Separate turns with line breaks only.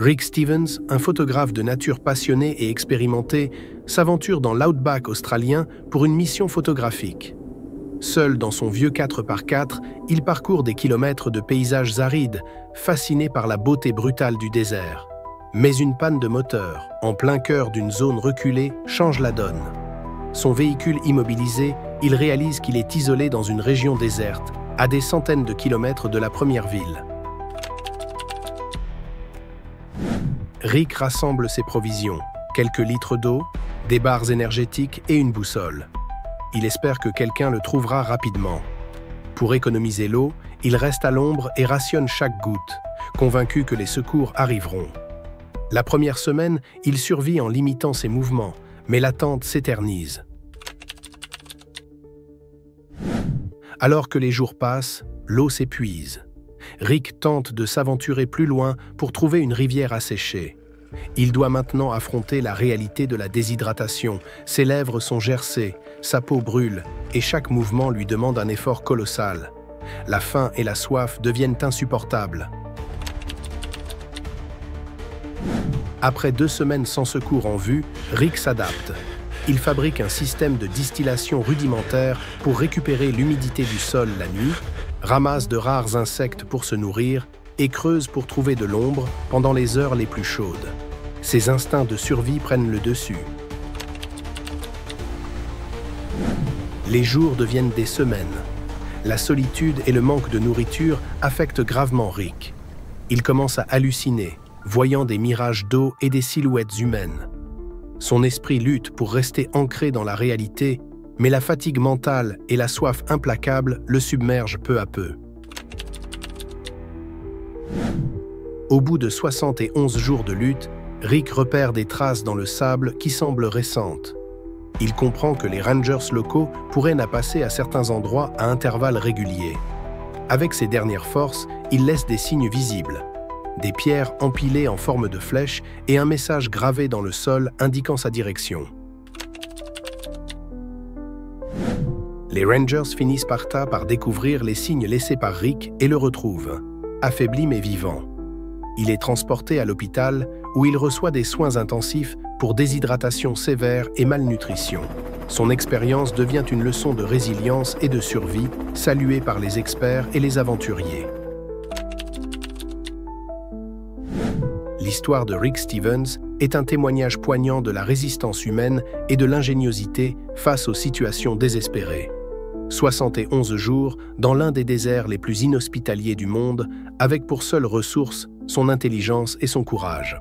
Rick Stevens, un photographe de nature passionné et expérimenté, s'aventure dans l'outback australien pour une mission photographique. Seul dans son vieux 4x4, il parcourt des kilomètres de paysages arides, fasciné par la beauté brutale du désert. Mais une panne de moteur, en plein cœur d'une zone reculée, change la donne. Son véhicule immobilisé, il réalise qu'il est isolé dans une région déserte, à des centaines de kilomètres de la première ville. Rick rassemble ses provisions, quelques litres d'eau, des barres énergétiques et une boussole. Il espère que quelqu'un le trouvera rapidement. Pour économiser l'eau, il reste à l'ombre et rationne chaque goutte, convaincu que les secours arriveront. La première semaine, il survit en limitant ses mouvements, mais l'attente s'éternise. Alors que les jours passent, l'eau s'épuise. Rick tente de s'aventurer plus loin pour trouver une rivière asséchée. Il doit maintenant affronter la réalité de la déshydratation. Ses lèvres sont gercées, sa peau brûle, et chaque mouvement lui demande un effort colossal. La faim et la soif deviennent insupportables. Après 2 semaines sans secours en vue, Rick s'adapte. Il fabrique un système de distillation rudimentaire pour récupérer l'humidité du sol la nuit, ramasse de rares insectes pour se nourrir et creuse pour trouver de l'ombre pendant les heures les plus chaudes. Ses instincts de survie prennent le dessus. Les jours deviennent des semaines. La solitude et le manque de nourriture affectent gravement Rick. Il commence à halluciner, voyant des mirages d'eau et des silhouettes humaines. Son esprit lutte pour rester ancré dans la réalité, mais la fatigue mentale et la soif implacable le submergent peu à peu. Au bout de 71 jours de lutte, Rick repère des traces dans le sable qui semblent récentes. Il comprend que les rangers locaux pourraient passer à certains endroits à intervalles réguliers. Avec ses dernières forces, il laisse des signes visibles. Des pierres empilées en forme de flèches et un message gravé dans le sol indiquant sa direction. Les Rangers finissent par découvrir les signes laissés par Rick et le retrouvent, affaibli mais vivant. Il est transporté à l'hôpital où il reçoit des soins intensifs pour déshydratation sévère et malnutrition. Son expérience devient une leçon de résilience et de survie, saluée par les experts et les aventuriers. L'histoire de Rick Stevens est un témoignage poignant de la résistance humaine et de l'ingéniosité face aux situations désespérées. 71 jours dans l'un des déserts les plus inhospitaliers du monde, avec pour seule ressource son intelligence et son courage.